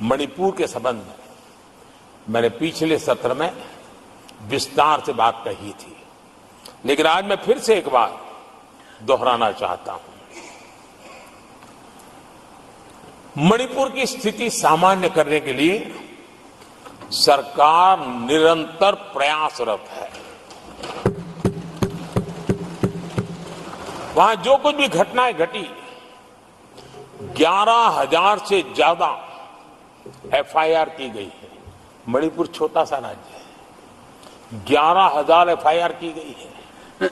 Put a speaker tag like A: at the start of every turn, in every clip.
A: मणिपुर के संबंध में मैंने पिछले सत्र में विस्तार से बात कही थी, लेकिन आज मैं फिर से एक बार दोहराना चाहता हूं। मणिपुर की स्थिति सामान्य करने के लिए सरकार निरंतर प्रयासरत है। वहां जो कुछ भी घटनाएं घटी, 11,000 से ज्यादा एफआईआर की गई है। मणिपुर छोटा सा राज्य है, 11,000 एफआईआर की गई है।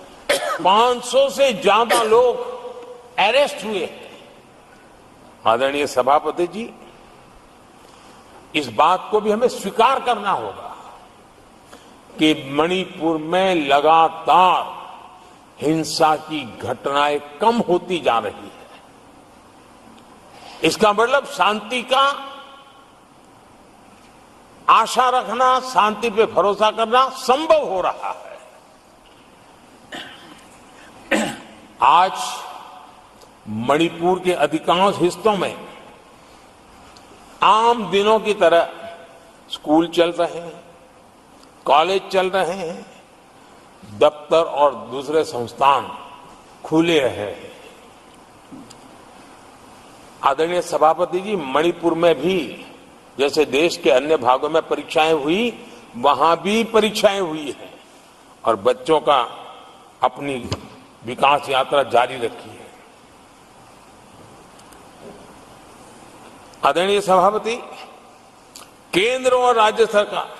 A: 500 से ज्यादा लोग अरेस्ट हुए। आदरणीय सभापति जी, इस बात को भी हमें स्वीकार करना होगा कि मणिपुर में लगातार हिंसा की घटनाएं कम होती जा रही है। इसका मतलब शांति का आशा रखना, शांति पे भरोसा करना संभव हो रहा है। आज मणिपुर के अधिकांश हिस्सों में आम दिनों की तरह स्कूल चल रहे हैं, कॉलेज चल रहे हैं, दफ्तर और दूसरे संस्थान खुले रहे हैं। आदरणीय सभापति जी, मणिपुर में भी जैसे देश के अन्य भागों में परीक्षाएं हुई, वहां भी परीक्षाएं हुई हैं और बच्चों का अपनी विकास यात्रा जारी रखी है। आदरणीय सभापति, केंद्र और राज्य सरकार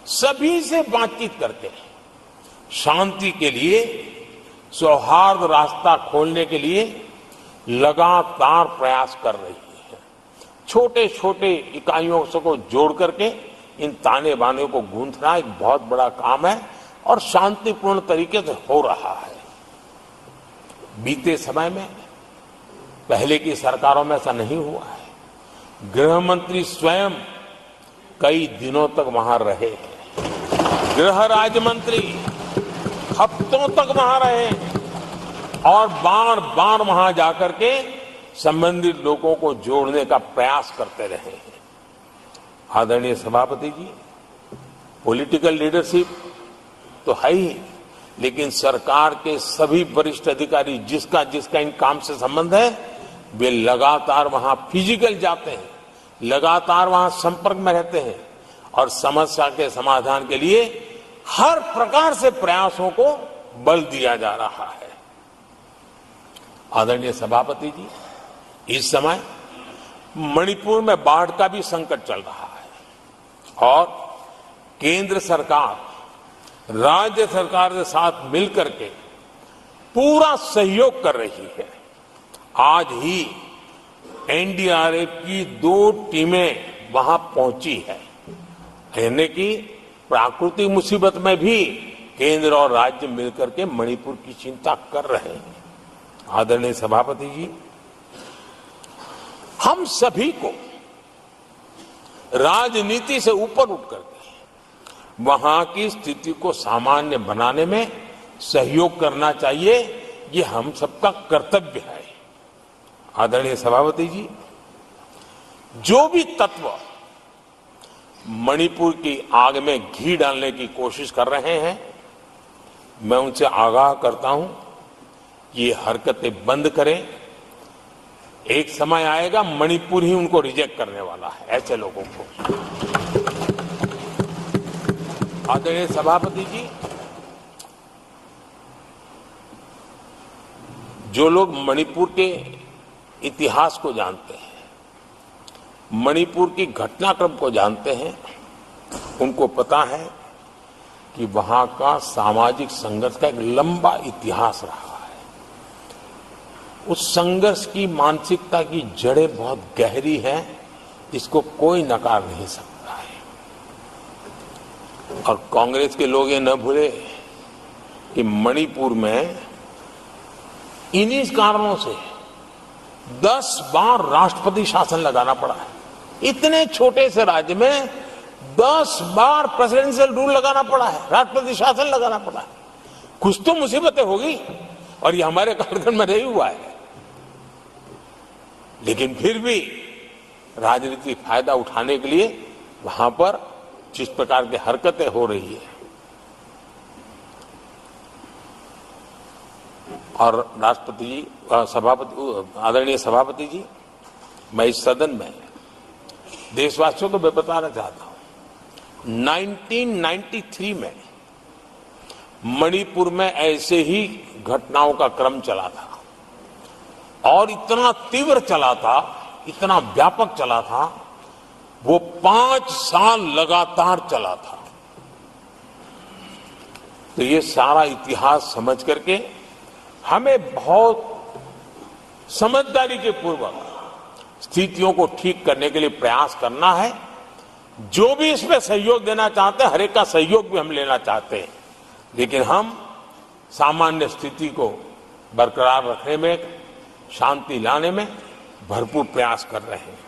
A: सभी से बातचीत करके शांति के लिए, सौहार्द रास्ता खोलने के लिए लगातार प्रयास कर रही है। छोटे छोटे इकाइयों को जोड़ करके इन ताने बाने को गूंथना एक बहुत बड़ा काम है और शांतिपूर्ण तरीके से हो रहा है। बीते समय में पहले की सरकारों में ऐसा नहीं हुआ है। गृह मंत्री स्वयं कई दिनों तक वहां रहे हैं, गृह राज्य मंत्री हफ्तों तक वहां रहे और बार बार वहां जाकर के संबंधित लोगों को जोड़ने का प्रयास करते रहे हैं। आदरणीय सभापति जी, पॉलिटिकल लीडरशिप तो है ही, लेकिन सरकार के सभी वरिष्ठ अधिकारी जिसका जिसका इन काम से संबंध है, वे लगातार वहां फिजिकल जाते हैं, लगातार वहां संपर्क में रहते हैं और समस्या के समाधान के लिए हर प्रकार से प्रयासों को बल दिया जा रहा है। आदरणीय सभापति जी, इस समय मणिपुर में बाढ़ का भी संकट चल रहा है और केंद्र सरकार राज्य सरकार के साथ मिलकर के पूरा सहयोग कर रही है। आज ही एनडीआरएफ की 2 टीमें वहां पहुंची है, यानी कि प्राकृतिक मुसीबत में भी केंद्र और राज्य मिलकर के मणिपुर की चिंता कर रहे हैं। आदरणीय सभापति जी, हम सभी को राजनीति से ऊपर उठ करके वहां की स्थिति को सामान्य बनाने में सहयोग करना चाहिए। ये हम सबका कर्तव्य है। आदरणीय सभापति जी, जो भी तत्व मणिपुर की आग में घी डालने की कोशिश कर रहे हैं, मैं उनसे आगाह करता हूं कि ये हरकतें बंद करें। एक समय आएगा मणिपुर ही उनको रिजेक्ट करने वाला है, ऐसे लोगों को। आदरणीय सभापति जी, जो लोग मणिपुर के इतिहास को जानते हैं, मणिपुर की घटनाक्रम को जानते हैं, उनको पता है कि वहां का सामाजिक संघर्ष का एक लंबा इतिहास रहा है। उस संघर्ष की मानसिकता की जड़ें बहुत गहरी हैं, इसको कोई नकार नहीं सकता है। और कांग्रेस के लोग ये न भूले कि मणिपुर में इन्हीं कारणों से 10 बार राष्ट्रपति शासन लगाना पड़ा है। इतने छोटे से राज्य में 10 बार प्रेसिडेंशियल रूल लगाना पड़ा है, राष्ट्रपति शासन लगाना पड़ा है। कुछ तो मुसीबतें होगी और ये हमारे कार्यक्रम में नहीं हुआ है, लेकिन फिर भी राजनीतिक फायदा उठाने के लिए वहां पर जिस प्रकार की हरकतें हो रही है, और राष्ट्रपति जी, आदरणीय सभापति जी, मैं इस सदन में देशवासियों को मैं बताना चाहता हूं, 1993 में मणिपुर में ऐसे ही घटनाओं का क्रम चला था और इतना तीव्र चला था, इतना व्यापक चला था, वो 5 साल लगातार चला था। तो ये सारा इतिहास समझ करके हमें बहुत समझदारी के पूर्वक स्थितियों को ठीक करने के लिए प्रयास करना है। जो भी इसमें सहयोग देना चाहते हैं, हर एक का सहयोग भी हम लेना चाहते हैं, लेकिन हम सामान्य स्थिति को बरकरार रखने में, शांति लाने में भरपूर प्रयास कर रहे हैं।